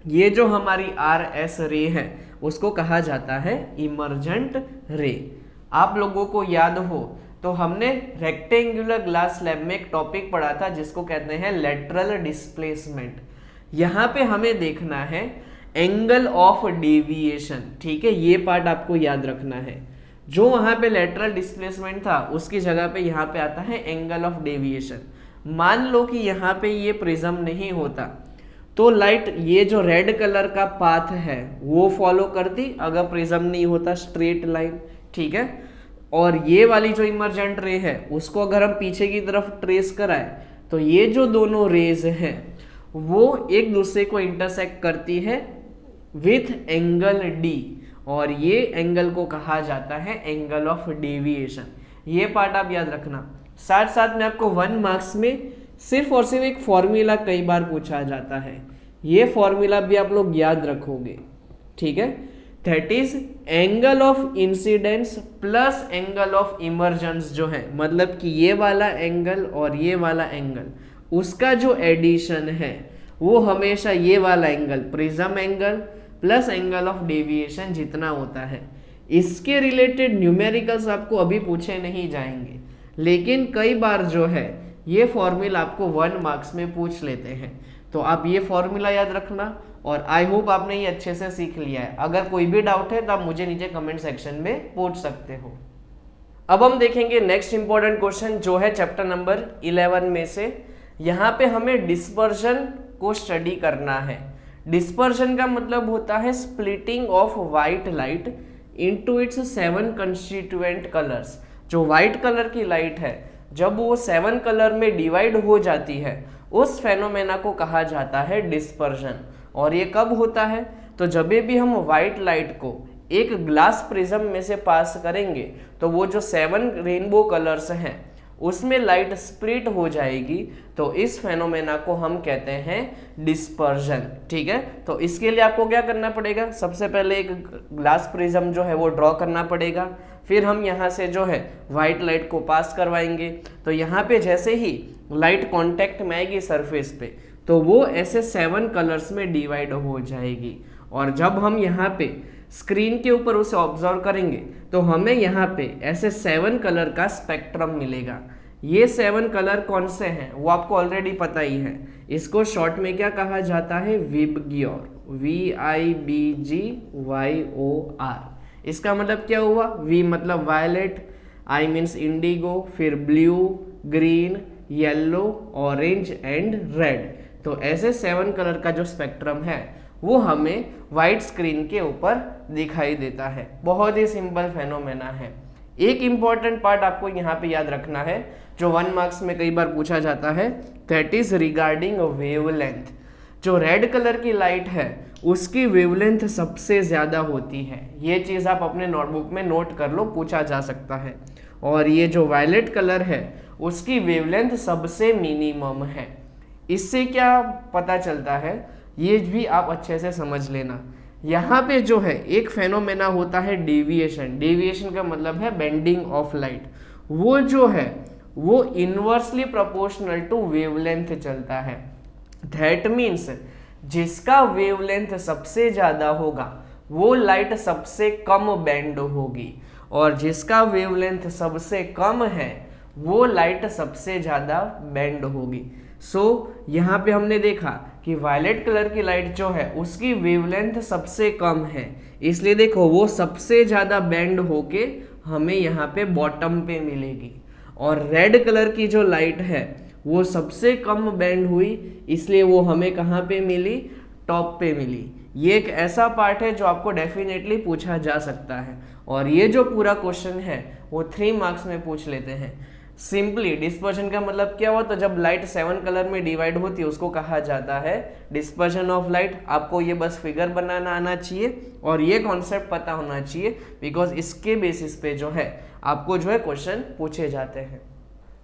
ये जो हमारी RS रे है उसको कहा जाता है इमर्जेंट रे। आप लोगों को याद हो तो हमने रेक्टेंगुलर ग्लास स्लैब में एक टॉपिक पढ़ा था जिसको कहते हैं लेटरल डिस्प्लेसमेंट। यहाँ पे हमें देखना है एंगल ऑफ डेविएशन, ठीक है, ये पार्ट आपको याद रखना है। जो वहां पे लेटरल डिस्प्लेसमेंट था उसकी जगह पे यहाँ पे आता है एंगल ऑफ डेविएशन। मान लो कि यहाँ पे ये प्रिज्म नहीं होता तो लाइट ये जो रेड कलर का पाथ है वो फॉलो करती अगर प्रिज्म नहीं होता, स्ट्रेट लाइन, ठीक है। और ये वाली जो इमर्जेंट रे है उसको अगर हम पीछे की तरफ ट्रेस कराएं तो ये जो दोनों रेज हैं वो एक दूसरे को इंटरसेक्ट करती है विथ एंगल D, और ये एंगल को कहा जाता है एंगल ऑफ डेविएशन। ये पार्ट आप याद रखना। साथ साथ में आपको 1 मार्क्स में सिर्फ और सिर्फ एक फॉर्मूला कई बार पूछा जाता है, ये फॉर्मूला भी आप लोग याद रखोगे, ठीक है, that is angle of incidence plus angle of emergence जो है, मतलब कि ये वाला एंगल और ये वाला एंगल उसका जो एडिशन है वो हमेशा ये वाला angle prism angle plus angle of deviation जितना होता है। इसके रिलेटेड न्यूमेरिकल्स आपको अभी पूछे नहीं जाएंगे, लेकिन कई बार जो है ये फॉर्मूला आपको 1 मार्क्स में पूछ लेते हैं। तो आप ये फॉर्मूला याद रखना, और आई होप आपने ये अच्छे से सीख लिया है। अगर कोई भी डाउट है तो आप मुझे नीचे कमेंट सेक्शन में पूछ सकते हो। अब हम देखेंगे नेक्स्ट इंपॉर्टेंट क्वेश्चन जो है चैप्टर नंबर 11 में से। यहाँ पे हमें डिस्पर्शन को स्टडी करना है। डिस्पर्शन का मतलब होता है splitting of white light into its 7 constituent colours. जो व्हाइट कलर की लाइट है जब वो 7 कलर में डिवाइड हो जाती है उस फेनोमेना को कहा जाता है डिस्पर्शन। और ये कब होता है, तो जब भी हम व्हाइट लाइट को एक ग्लास प्रिज्म में से पास करेंगे तो वो जो 7 रेनबो कलर्स हैं उसमें लाइट स्प्लिट हो जाएगी, तो इस फेनोमेना को हम कहते हैं डिस्पर्जन, ठीक है। तो इसके लिए आपको क्या करना पड़ेगा, सबसे पहले एक ग्लास प्रिज्म जो है वो ड्रॉ करना पड़ेगा, फिर हम यहाँ से जो है व्हाइट लाइट को पास करवाएंगे। तो यहाँ पे जैसे ही लाइट कांटेक्ट में आएगी सरफेस पे तो वो ऐसे 7 कलर्स में डिवाइड हो जाएगी, और जब हम यहाँ पे स्क्रीन के ऊपर उसे ऑब्जर्व करेंगे तो हमें यहाँ पे ऐसे 7 कलर का स्पेक्ट्रम मिलेगा। ये 7 कलर कौन से हैं वो आपको ऑलरेडी पता ही है। इसको शॉर्ट में क्या कहा जाता है, विबग्योर, VIBGYOR। इसका मतलब क्या हुआ, V मतलब वायलेट, I मीन्स इंडिगो, फिर blue, green, yellow, orange and red. तो ऐसे 7 कलर का जो स्पेक्ट्रम है वो हमें व्हाइट स्क्रीन के ऊपर दिखाई देता है। बहुत ही सिंपल फेनोमेना है। एक इंपॉर्टेंट पार्ट आपको यहाँ पे याद रखना है जो 1 मार्क्स में कई बार पूछा जाता है, दैट इज रिगार्डिंग वेवलेंथ। जो रेड कलर की लाइट है उसकी वेवलेंथ सबसे ज़्यादा होती है, ये चीज़ आप अपने नोटबुक में नोट कर लो, पूछा जा सकता है। और ये जो वायलेट कलर है उसकी वेवलेंथ सबसे मिनिमम है। इससे क्या पता चलता है ये भी आप अच्छे से समझ लेना। यहाँ पे जो है एक फेनोमेना होता है डेविएशन। डेविएशन का मतलब है बेंडिंग ऑफ लाइट। वो जो है वो इनवर्सली प्रोपोर्शनल टू वेवलेंथ चलता है। दैट मीन्स जिसका वेवलेंथ सबसे ज़्यादा होगा वो लाइट सबसे कम बेंड होगी, और जिसका वेवलेंथ सबसे कम है वो लाइट सबसे ज़्यादा बेंड होगी। यहाँ पे हमने देखा कि वायलेट कलर की लाइट जो है उसकी वेवलेंथ सबसे कम है, इसलिए देखो वो सबसे ज़्यादा बेंड होके हमें यहाँ पे बॉटम पे मिलेगी। और रेड कलर की जो लाइट है वो सबसे कम बेंड हुई, इसलिए वो हमें कहाँ पे मिली, टॉप पे मिली। ये एक ऐसा पार्ट है जो आपको डेफिनेटली पूछा जा सकता है, और ये जो पूरा क्वेश्चन है वो 3 मार्क्स में पूछ लेते हैं। सिंपली डिस्पर्शन का मतलब क्या हुआ, तो जब लाइट 7 कलर में डिवाइड होती है उसको कहा जाता है डिस्पर्शन ऑफ लाइट। आपको ये बस फिगर बनाना आना चाहिए और ये कॉन्सेप्ट पता होना चाहिए, बिकॉज इसके बेसिस पे जो है आपको जो है क्वेश्चन पूछे जाते हैं।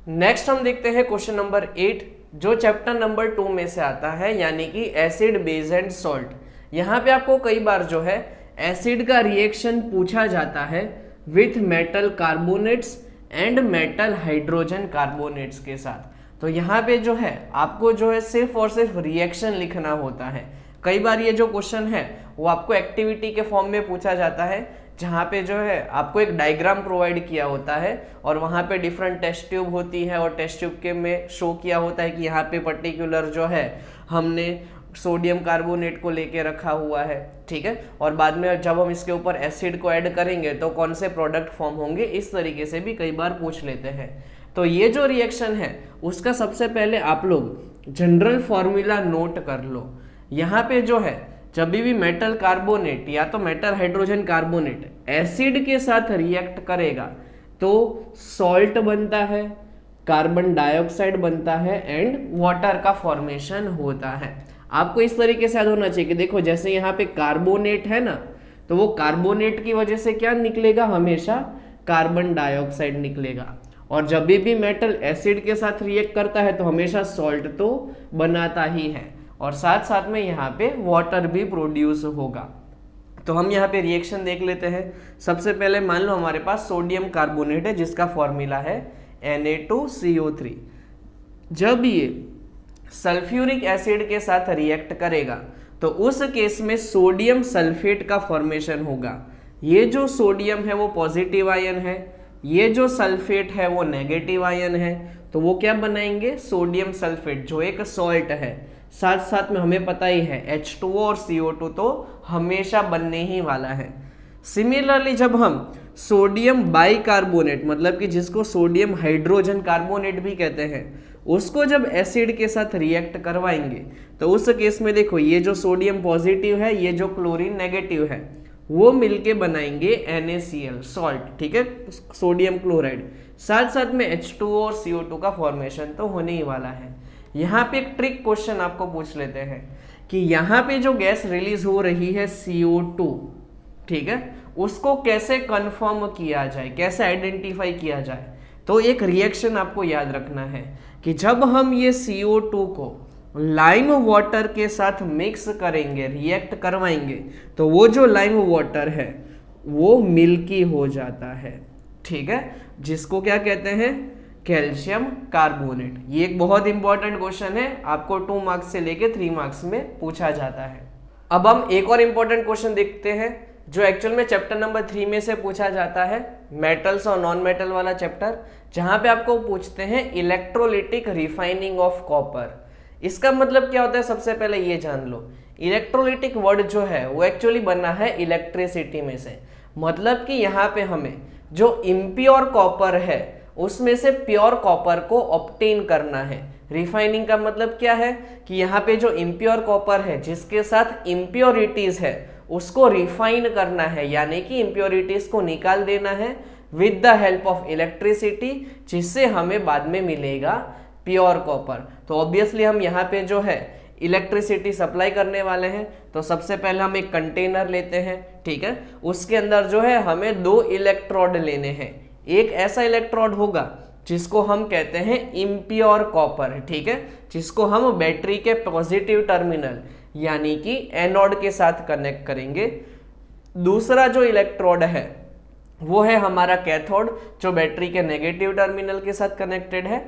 नेक्स्ट हम देखते हैं क्वेश्चन नंबर 8 जो चैप्टर नंबर 2 में से आता है, यानी कि एसिड, बेस एंड सॉल्ट। यहाँ पे आपको कई बार जो है एसिड का रिएक्शन पूछा जाता है with metal carbonates and metal hydrogen carbonates के साथ। तो यहाँ पे जो है आपको जो है सिर्फ और सिर्फ रिएक्शन लिखना होता है। कई बार ये जो क्वेश्चन है वो आपको एक्टिविटी के फॉर्म में पूछा जाता है, जहाँ पे जो है आपको एक डायग्राम प्रोवाइड किया होता है और वहाँ पे डिफरेंट टेस्ट ट्यूब होती है, और टेस्ट ट्यूब के में शो किया होता है कि यहाँ पे पर्टिकुलर जो है हमने सोडियम कार्बोनेट को लेके रखा हुआ है, ठीक है, और बाद में जब हम इसके ऊपर एसिड को ऐड करेंगे तो कौन से प्रोडक्ट फॉर्म होंगे, इस तरीके से भी कई बार पूछ लेते हैं। तो ये जो रिएक्शन है उसका सबसे पहले आप लोग जनरल फॉर्मूला नोट कर लो। यहाँ पे जो है जब भी मेटल कार्बोनेट या तो मेटल हाइड्रोजन कार्बोनेट एसिड के साथ रिएक्ट करेगा तो सॉल्ट बनता है, कार्बन डाइऑक्साइड बनता है एंड वाटर का फॉर्मेशन होता है। आपको इस तरीके से याद होना चाहिए कि देखो जैसे यहाँ पे कार्बोनेट है ना, तो वो कार्बोनेट की वजह से क्या निकलेगा, हमेशा कार्बन डाइऑक्साइड निकलेगा। और जब भी मेटल एसिड के साथ रिएक्ट करता है तो हमेशा सॉल्ट तो बनाता ही है, और साथ साथ में यहाँ पे वाटर भी प्रोड्यूस होगा। तो हम यहाँ पे रिएक्शन देख लेते हैं। सबसे पहले मान लो हमारे पास सोडियम कार्बोनेट है जिसका फॉर्मूला है Na2CO3। जब ये सल्फ्यूरिक एसिड के साथ रिएक्ट करेगा तो उस केस में सोडियम सल्फेट का फॉर्मेशन होगा। ये जो सोडियम है वो पॉजिटिव आयन है, ये जो सल्फेट है वो नेगेटिव आयन है, तो वो क्या बनाएंगे, सोडियम सल्फेट जो एक सॉल्ट है। साथ साथ में हमें पता ही है H2O और CO2 तो हमेशा बनने ही वाला है। सिमिलरली जब हम सोडियम बाइकार्बोनेट मतलब कि जिसको सोडियम हाइड्रोजन कार्बोनेट भी कहते हैं उसको जब एसिड के साथ रिएक्ट करवाएंगे तो उस केस में देखो ये जो सोडियम पॉजिटिव है, ये जो क्लोरीन नेगेटिव है, वो मिलके बनाएंगे NaCl सॉल्ट, ठीक है, सोडियम क्लोराइड। साथ साथ में H2O और CO2 का फॉर्मेशन तो होने ही वाला है। यहाँ पे एक ट्रिक क्वेश्चन आपको पूछ लेते हैं कि यहाँ पे जो गैस रिलीज हो रही है CO2, ठीक है, उसको कैसे कंफर्म किया जाए, कैसे आइडेंटिफाई किया जाए। तो एक रिएक्शन आपको याद रखना है कि जब हम ये CO2 को लाइम वाटर के साथ मिक्स करेंगे, रिएक्ट करवाएंगे, तो वो जो लाइम वाटर है वो मिल्की हो जाता है, ठीक है, जिसको क्या कहते हैं, कैल्शियम कार्बोनेट। ये एक बहुत इंपॉर्टेंट क्वेश्चन है, आपको 2 मार्क्स से लेके 3 मार्क्स में पूछा जाता है। अब हम एक और इंपॉर्टेंट क्वेश्चन देखते हैं जो एक्चुअल में चैप्टर नंबर 3 में से पूछा जाता है, मेटल्स और नॉन मेटल वाला चैप्टर, जहां पे आपको पूछते हैं इलेक्ट्रोलिटिक रिफाइनिंग ऑफ कॉपर। इसका मतलब क्या होता है, सबसे पहले ये जान लो। इलेक्ट्रोलिटिक वर्ड जो है वो एक्चुअली बना है इलेक्ट्रिसिटी में से, मतलब कि यहाँ पे हमें जो इम्प्योर कॉपर है उसमें से प्योर कॉपर को ऑब्टेन करना है। रिफाइनिंग का मतलब क्या है कि यहाँ पे जो इम्प्योर कॉपर है जिसके साथ इम्प्योरिटीज है उसको रिफाइन करना है, यानी कि इम्प्योरिटीज को निकाल देना है, with the help of electricity, जिससे हमें बाद में मिलेगा प्योर कॉपर। तो ऑब्वियसली हम यहाँ पे जो है इलेक्ट्रिसिटी सप्लाई करने वाले हैं। तो सबसे पहले हम एक कंटेनर लेते हैं, ठीक है, उसके अंदर जो है हमें 2 इलेक्ट्रोड लेने हैं। एक ऐसा इलेक्ट्रोड होगा जिसको हम कहते हैं इम्प्योर कॉपर, ठीक है, जिसको हम बैटरी के पॉजिटिव टर्मिनल यानी कि एनोड के साथ कनेक्ट करेंगे। दूसरा जो इलेक्ट्रोड है वो है हमारा कैथोड, जो बैटरी के नेगेटिव टर्मिनल के साथ कनेक्टेड है,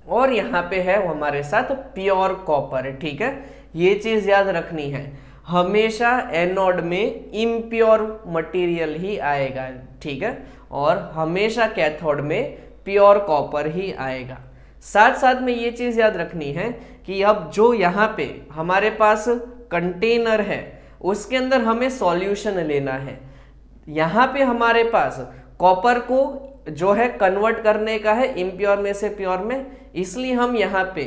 और यहाँ पे है वो हमारे साथ प्योर कॉपर, ठीक है। ये चीज याद रखनी है, हमेशा एनोड में इम्प्योर मटेरियल ही आएगा, ठीक है, और हमेशा कैथोड में प्योर कॉपर ही आएगा। साथ साथ में ये चीज याद रखनी है कि अब जो यहाँ पे हमारे पास कंटेनर है उसके अंदर हमें सॉल्यूशन लेना है। यहाँ पे हमारे पास कॉपर को जो है कन्वर्ट करने का है इम्प्योर में से प्योर में, इसलिए हम यहाँ पे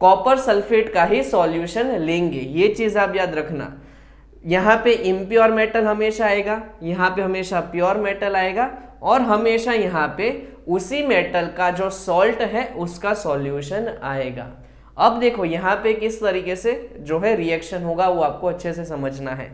कॉपर सल्फेट का ही सॉल्यूशन लेंगे। ये चीज आप याद रखना, यहाँ पे इम्प्योर मेटल हमेशा आएगा, यहाँ पे हमेशा प्योर मेटल आएगा, और हमेशा यहाँ पे उसी मेटल का जो सॉल्ट है उसका सॉल्यूशन आएगा। अब देखो यहाँ पे किस तरीके से जो है रिएक्शन होगा वो आपको अच्छे से समझना है।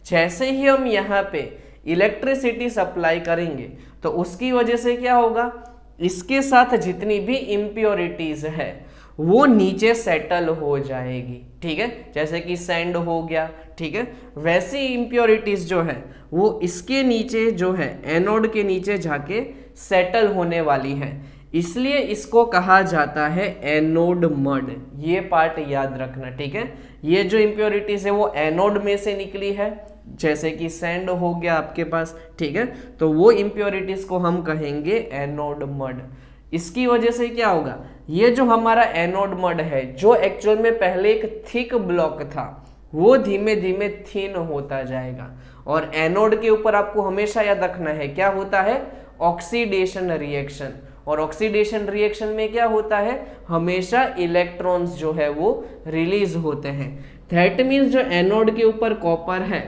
जैसे ही हम यहाँ पे इलेक्ट्रिसिटी सप्लाई करेंगे तो उसकी वजह से क्या होगा, इसके साथ जितनी भी इम्प्योरिटीज है वो नीचे सेटल हो जाएगी, ठीक है, जैसे कि सैंड हो गया, ठीक है, वैसी इम्प्योरिटीज जो है वो इसके नीचे जो है एनोड के नीचे जाके सेटल होने वाली है, इसलिए इसको कहा जाता है एनोड मड। ये पार्ट याद रखना, ठीक है। ये जो इम्प्योरिटीज है वो एनोड में से निकली है, जैसे कि सैंड हो गया आपके पास, ठीक है, तो वो इम्प्योरिटीज को हम कहेंगे एनोड मड। इसकी वजह से क्या होगा, ये जो हमारा एनोड मड है जो एक्चुअल में पहले एक थिक ब्लॉक था वो धीमे धीमे थिन होता जाएगा, और एनोड के ऊपर आपको हमेशा याद रखना है क्या होता है, ऑक्सीडेशन रिएक्शन। और ऑक्सीडेशन रिएक्शन में क्या होता है, हमेशा इलेक्ट्रॉन्स जो है वो रिलीज होते हैं। दैट मीन्स जो एनोड के ऊपर कॉपर है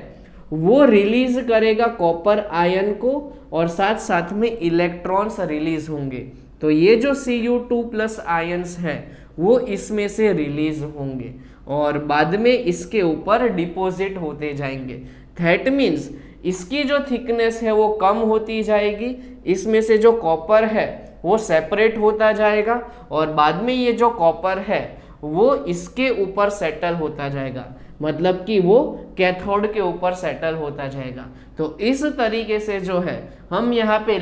वो रिलीज करेगा कॉपर आयन को, और साथ साथ में इलेक्ट्रॉन्स रिलीज होंगे। तो ये जो Cu2+ आयन्स हैं वो इसमें से रिलीज होंगे और बाद में इसके ऊपर डिपॉजिट होते जाएंगे। दैट मीन्स इसकी जो थिकनेस है वो कम होती जाएगी, इसमें से जो कॉपर है वो सेपरेट होता जाएगा, और बाद में ये जो कॉपर है वो इसके ऊपर सेटल होता जाएगा, मतलब कि वो कैथोड के ऊपर सेटल होता जाएगा। तो इस तरीके से जो है हम यहाँ पे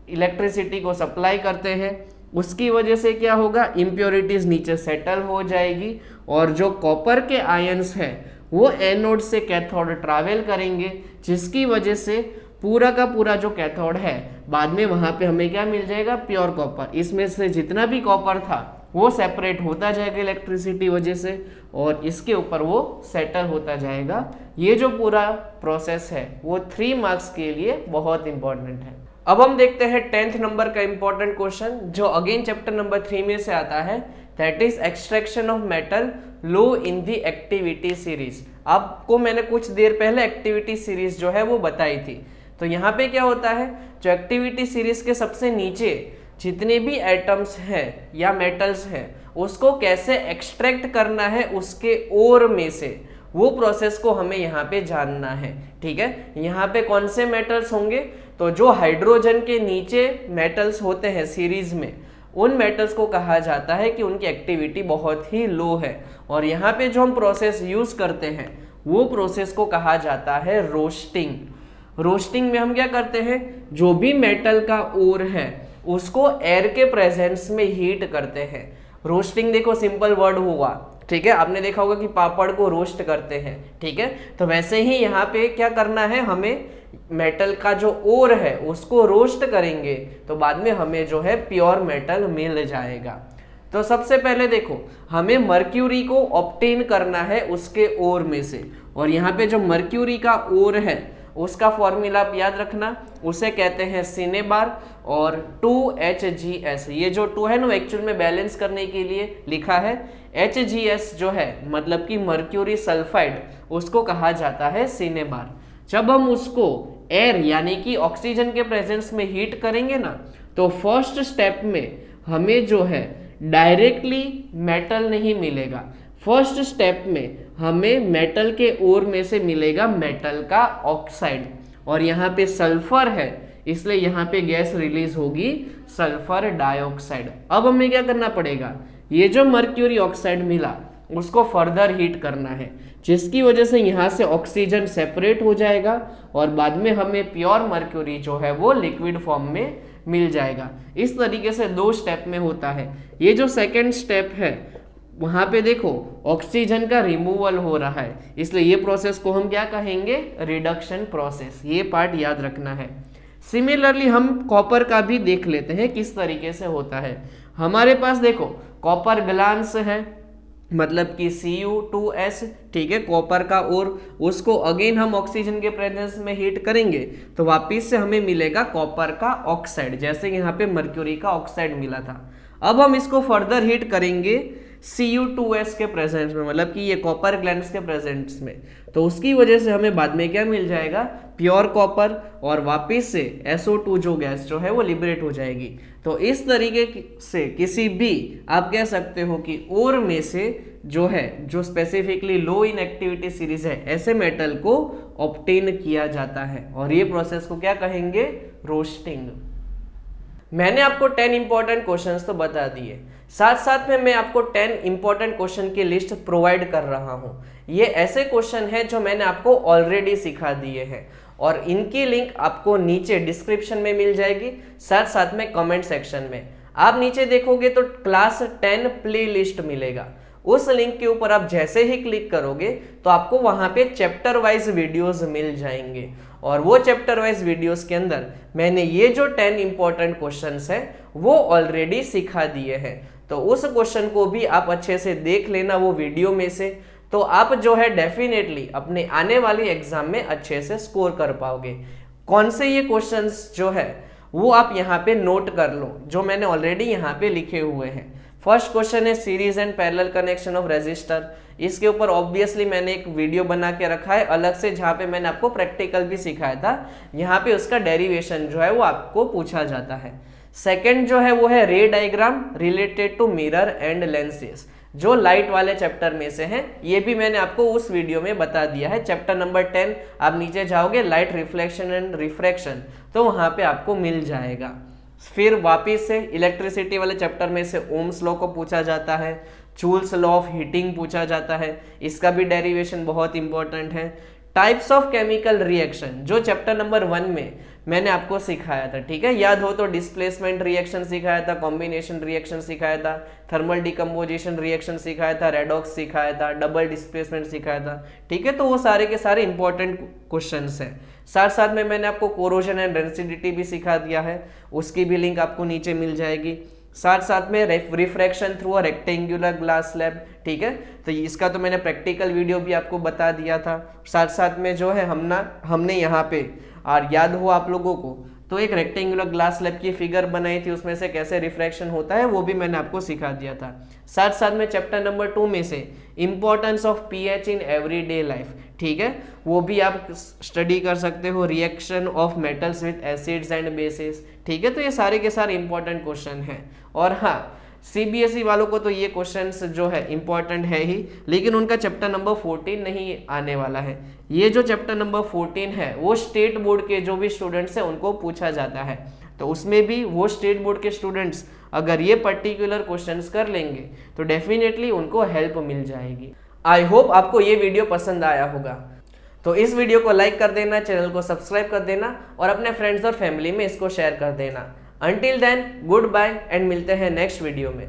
इलेक्ट्रिसिटी को सप्लाई करते हैं, उसकी वजह से क्या होगा, इम्प्योरिटीज नीचे सेटल हो जाएगी, और जो कॉपर के आयन्स हैं वो एनोड से कैथोड ट्रैवल करेंगे, जिसकी वजह से पूरा का पूरा जो कैथोड है बाद में वहां पे हमें क्या मिल जाएगा, प्योर कॉपर। इसमें से जितना भी कॉपर था वो सेपरेट होता जाएगा इलेक्ट्रिसिटी वजह से, और इसके ऊपर वो सेटल होता जाएगा। ये जो पूरा प्रोसेस है वो 3 मार्क्स के लिए बहुत इंपॉर्टेंट है। अब हम देखते हैं 10th नंबर का इंपॉर्टेंट क्वेश्चन जो अगेन चैप्टर नंबर 3 में से आता है, that is extraction of metal low in the activity series. आपको मैंने कुछ देर पहले एक्टिविटी सीरीज जो है वो बताई थी। तो यहाँ पे क्या होता है, जो एक्टिविटी सीरीज के सबसे नीचे जितने भी एटम्स हैं या मेटल्स हैं उसको कैसे एक्सट्रैक्ट करना है उसके ओर में से, वो प्रोसेस को हमें यहाँ पे जानना है, ठीक है। यहाँ पे कौन से मेटल्स होंगे, तो जो हाइड्रोजन के नीचे मेटल्स होते हैं सीरीज में, उन मेटल्स को कहा जाता है कि उनकी एक्टिविटी बहुत ही लो है, और यहाँ पे जो हम प्रोसेस यूज करते हैं वो प्रोसेस को कहा जाता है रोस्टिंग। रोस्टिंग में हम क्या करते हैं, जो भी मेटल का ओर है उसको एयर के प्रेजेंस में हीट करते हैं। रोस्टिंग देखो सिंपल वर्ड हुआ, ठीक है, आपने देखा होगा कि पापड़ को रोस्ट करते हैं, ठीक है, तो वैसे ही यहाँ पे क्या करना है, हमें मेटल का जो ओर है उसको रोस्ट करेंगे तो बाद में हमें जो है प्योर मेटल मिल जाएगा। तो सबसे पहले देखो हमें मर्क्यूरी को ऑब्टेन करना है उसके ओर में से, और यहाँ पे जो मर्क्यूरी का ओर है उसका फॉर्मूला आप याद रखना, उसे कहते हैं सिनेबार और 2HgS। ये जो 2 है ना एक्चुअल में बैलेंस करने के लिए लिखा है, HgS जो है मतलब कि मर्क्यूरी सल्फाइड, उसको कहा जाता है सिनेबार। जब हम उसको एयर यानी कि ऑक्सीजन के प्रेजेंस में हीट करेंगे ना, तो फर्स्ट स्टेप में हमें जो है डायरेक्टली मेटल नहीं मिलेगा। फर्स्ट स्टेप में हमें मेटल के ओर में से मिलेगा मेटल का ऑक्साइड, और यहाँ पे सल्फर है इसलिए यहाँ पे गैस रिलीज होगी सल्फर डाइऑक्साइड। अब हमें क्या करना पड़ेगा, ये जो मर्क्यूरी ऑक्साइड मिला उसको फर्दर हीट करना है, जिसकी वजह से यहाँ से ऑक्सीजन सेपरेट हो जाएगा और बाद में हमें प्योर मर्क्यूरी जो है वो लिक्विड फॉर्म में मिल जाएगा। इस तरीके से 2 स्टेप में होता है। ये जो सेकेंड स्टेप है वहाँ पे देखो ऑक्सीजन का रिमूवल हो रहा है, इसलिए ये प्रोसेस को हम क्या कहेंगे, रिडक्शन प्रोसेस। ये पार्ट याद रखना है। सिमिलरली हम कॉपर का भी देख लेते हैं किस तरीके से होता है। हमारे पास देखो कॉपर ग्लांस है, मतलब कि Cu2S, ठीक है, कॉपर का, और उसको अगेन हम ऑक्सीजन के प्रेजेंस में हीट करेंगे तो वापिस से हमें मिलेगा कॉपर का ऑक्साइड, जैसे यहाँ पे मर्क्यूरी का ऑक्साइड मिला था। अब हम इसको फर्दर हीट करेंगे Cu2S के प्रेजेंस में, मतलब कि ये कॉपर ग्लैंड्स के प्रेजेंस में, तो उसकी वजह से हमें बाद में क्या मिल जाएगा, प्योर कॉपर, और वापिस से SO2 जो गैस जो है वो लिबरेट हो जाएगी। तो इस तरीके से किसी भी आप कह सकते हो कि ओर में से जो है, जो specifically low in activity series है, ऐसे मेटल को ऑब्टेन किया जाता है, और ये प्रोसेस को क्या कहेंगे, रोस्टिंग। मैंने आपको 10 इंपॉर्टेंट क्वेश्चंस तो बता दिए, साथ साथ में मैं आपको 10 इंपॉर्टेंट क्वेश्चन की लिस्ट प्रोवाइड कर रहा हूं। ये ऐसे क्वेश्चन हैं जो मैंने आपको ऑलरेडी सिखा दिए हैं, और इनकी लिंक आपको नीचे डिस्क्रिप्शन में मिल जाएगी, साथ साथ में कमेंट सेक्शन में। आप नीचे देखोगे तो क्लास 10 प्ले लिस्ट मिलेगा। उस लिंक के ऊपर आप जैसे ही क्लिक करोगे तो आपको वहां पे चैप्टर वाइज वीडियोस मिल जाएंगे, और वो चैप्टर वाइज वीडियोस के अंदर मैंने ये जो 10 इंपॉर्टेंट क्वेश्चंस हैं वो ऑलरेडी सिखा दिए हैं। तो उस क्वेश्चन को भी आप अच्छे से देख लेना वो वीडियो में से, तो आप जो है डेफिनेटली अपने आने वाली एग्जाम में अच्छे से स्कोर कर पाओगे। कौन से ये क्वेश्चंस जो है वो आप यहाँ पे नोट कर लो, जो मैंने ऑलरेडी यहाँ पे लिखे हुए हैं। फर्स्ट क्वेश्चन है series and parallel connection of resistor. इसके ऊपर ऑब्वियसली मैंने एक वीडियो बना के रखा है अलग से, जहाँ पे मैंने आपको प्रैक्टिकल भी सिखाया था, यहाँ पे उसका डेरिवेशन जो है वो आपको पूछा जाता है। सेकेंड जो है वो है ray diagram related to mirror and lenses, जो लाइट वाले चैप्टर में से हैं। ये भी मैंने आपको उस वीडियो में बता दिया है, चैप्टर नंबर 10। आप नीचे जाओगे लाइट रिफ्लेक्शन एंड रिफ्रैक्शन, तो वहां पे आपको मिल जाएगा। फिर वापिस से इलेक्ट्रिसिटी वाले चैप्टर में से ओम्स लॉ को पूछा जाता है, जूल्स लॉ ऑफ हीटिंग पूछा जाता है, इसका भी डेरिवेशन बहुत इंपॉर्टेंट है। टाइप्स ऑफ केमिकल रिएक्शन, जो चैप्टर नंबर 1 में मैंने आपको सिखाया था, ठीक है, याद हो तो डिस्प्लेसमेंट रिएक्शन सिखाया था, कॉम्बिनेशन रिएक्शन सिखाया था, थर्मल डिकम्पोजिशन रिएक्शन सिखाया था, रेडॉक्स सिखाया था, डबल डिस्प्लेसमेंट सिखाया था, ठीक है। तो वो सारे के सारे इंपॉर्टेंट क्वेश्चंस हैं। साथ साथ में मैंने आपको कोरोजन एंड रेसिडिटी भी सिखा दिया है, उसकी भी लिंक आपको नीचे मिल जाएगी। साथ साथ में refraction through a rectangular glass slab, ठीक है, तो इसका तो मैंने प्रैक्टिकल वीडियो भी आपको बता दिया था। साथ साथ में जो है हमने यहाँ पे, और याद हो आप लोगों को, तो एक रेक्टेंगुलर ग्लास स्लैब की फिगर बनाई थी, उसमें से कैसे रिफ्रैक्शन होता है वो भी मैंने आपको सिखा दिया था। साथ साथ में चैप्टर नंबर 2 में से importance of pH in everyday life, ठीक है, वो भी आप स्टडी कर सकते हो। Reaction of metals with acids and bases, ठीक है। तो ये सारे के सारे इंपॉर्टेंट क्वेश्चन हैं। और हाँ, सीबीएसई वालों को तो ये क्वेश्चंस जो है इंपॉर्टेंट है ही, लेकिन उनका चैप्टर नंबर 14 नहीं आने वाला है। ये जो चैप्टर नंबर 14 है वो स्टेट बोर्ड के जो भी स्टूडेंट्स हैं उनको पूछा जाता है, तो उसमें भी वो स्टेट बोर्ड के स्टूडेंट्स अगर ये पर्टिकुलर क्वेश्चंस कर लेंगे तो डेफिनेटली उनको हेल्प मिल जाएगी। आई होप आपको ये वीडियो पसंद आया होगा, तो इस वीडियो को लाइक कर देना, चैनल को सब्सक्राइब कर देना, और अपने फ्रेंड्स और फैमिली में इसको शेयर कर देना। Until then, goodbye and मिलते हैं नेक्स्ट वीडियो में।